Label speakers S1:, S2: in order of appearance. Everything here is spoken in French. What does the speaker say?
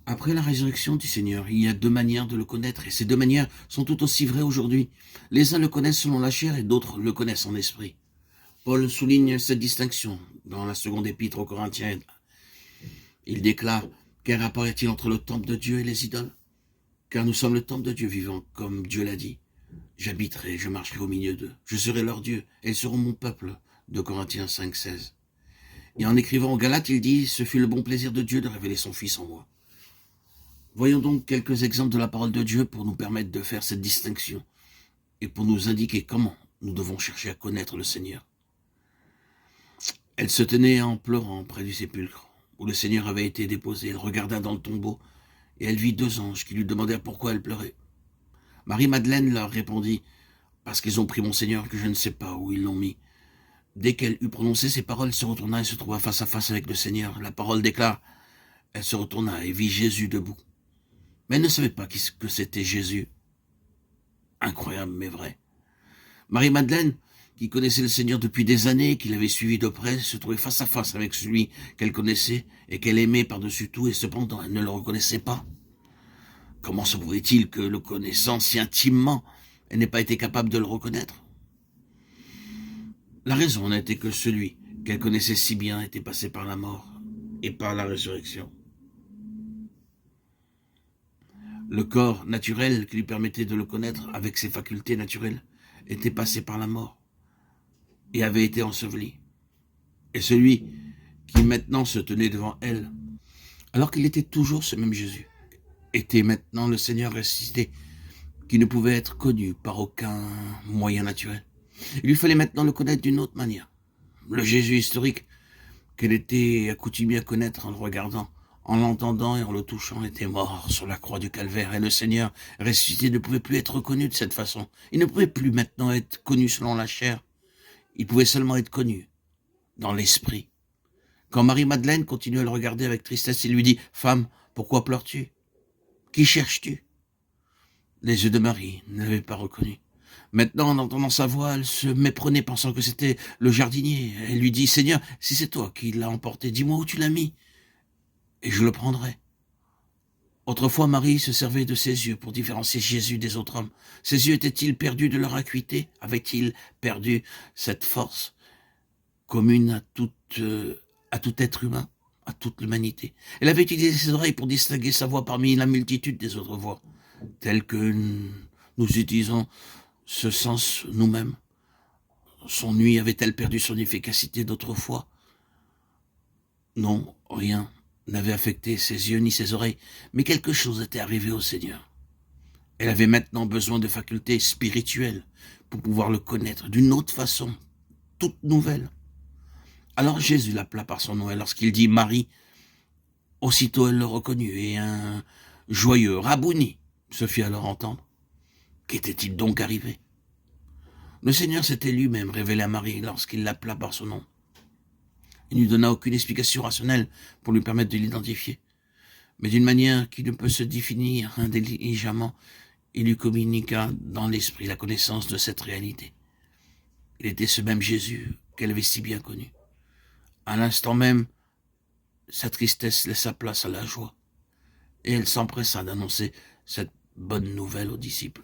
S1: Après la résurrection du Seigneur, il y a deux manières de le connaître, et ces deux manières sont tout aussi vraies aujourd'hui. Les uns le connaissent selon la chair et d'autres le connaissent en esprit. Paul souligne cette distinction dans la seconde épître aux Corinthiens. Il déclare: quel rapport y a-t-il entre le temple de Dieu et les idoles? Car nous sommes le temple de Dieu vivant, comme Dieu l'a dit. J'habiterai, je marcherai au milieu d'eux. Je serai leur Dieu, et ils seront mon peuple. De Corinthiens 5, 16. Et en écrivant aux Galates, il dit: ce fut le bon plaisir de Dieu de révéler son Fils en moi. Voyons donc quelques exemples de la parole de Dieu pour nous permettre de faire cette distinction et pour nous indiquer comment nous devons chercher à connaître le Seigneur. Elle se tenait en pleurant près du sépulcre où le Seigneur avait été déposé. Elle regarda dans le tombeau et elle vit deux anges qui lui demandèrent pourquoi elle pleurait. Marie-Madeleine leur répondit: parce qu'ils ont pris mon Seigneur, que je ne sais pas où ils l'ont mis. Dès qu'elle eut prononcé ces paroles, elle se retourna et se trouva face à face avec le Seigneur. La parole déclare: elle se retourna et vit Jésus debout. Mais elle ne savait pas que c'était Jésus. Incroyable mais vrai. Marie-Madeleine, qui connaissait le Seigneur depuis des années, qui l'avait suivi de près, se trouvait face à face avec celui qu'elle connaissait et qu'elle aimait par-dessus tout, et cependant elle ne le reconnaissait pas. Comment se pouvait-il que, le connaissant si intimement, elle n'ait pas été capable de le reconnaître? La raison n'était que celui qu'elle connaissait si bien était passé par la mort et par la résurrection. Le corps naturel qui lui permettait de le connaître avec ses facultés naturelles était passé par la mort et avait été enseveli. Et celui qui maintenant se tenait devant elle, alors qu'il était toujours ce même Jésus, était maintenant le Seigneur ressuscité, qui ne pouvait être connu par aucun moyen naturel. Il lui fallait maintenant le connaître d'une autre manière. Le Jésus historique qu'elle était accoutumée à connaître en le regardant, en l'entendant et en le touchant, était mort sur la croix du calvaire, et le Seigneur ressuscité ne pouvait plus être connu de cette façon. Il ne pouvait plus maintenant être connu selon la chair. Il pouvait seulement être connu dans l'esprit. Quand Marie-Madeleine continuait à le regarder avec tristesse, il lui dit: femme, pourquoi pleures-tu? Qui cherches-tu? Les yeux de Marie ne l'avaient pas reconnu. Maintenant, en entendant sa voix, elle se méprenait, pensant que c'était le jardinier. Elle lui dit: Seigneur, si c'est toi qui l'as emporté, dis-moi où tu l'as mis, et je le prendrai. Autrefois, Marie se servait de ses yeux pour différencier Jésus des autres hommes. Ses yeux étaient-ils perdus de leur acuité? Avaient-ils perdu cette force commune à tout être humain, à toute l'humanité? Elle avait utilisé ses oreilles pour distinguer sa voix parmi la multitude des autres voix, telles que nous utilisons ce sens nous-mêmes. Son ouïe avait-elle perdu son efficacité d'autrefois? Non, rien n'avait affecté ses yeux ni ses oreilles, mais quelque chose était arrivé au Seigneur. Elle avait maintenant besoin de facultés spirituelles pour pouvoir le connaître d'une autre façon, toute nouvelle. Alors Jésus l'appela par son nom, et lorsqu'il dit Marie, aussitôt elle le reconnut, et un joyeux Rabouni se fit alors entendre. Qu'était-il donc arrivé? Le Seigneur s'était lui-même révélé à Marie lorsqu'il l'appela par son nom. Il ne lui donna aucune explication rationnelle pour lui permettre de l'identifier. Mais d'une manière qui ne peut se définir intelligemment, il lui communiqua dans l'esprit la connaissance de cette réalité. Il était ce même Jésus qu'elle avait si bien connu. À l'instant même, sa tristesse laissa place à la joie, et elle s'empressa d'annoncer cette bonne nouvelle aux disciples.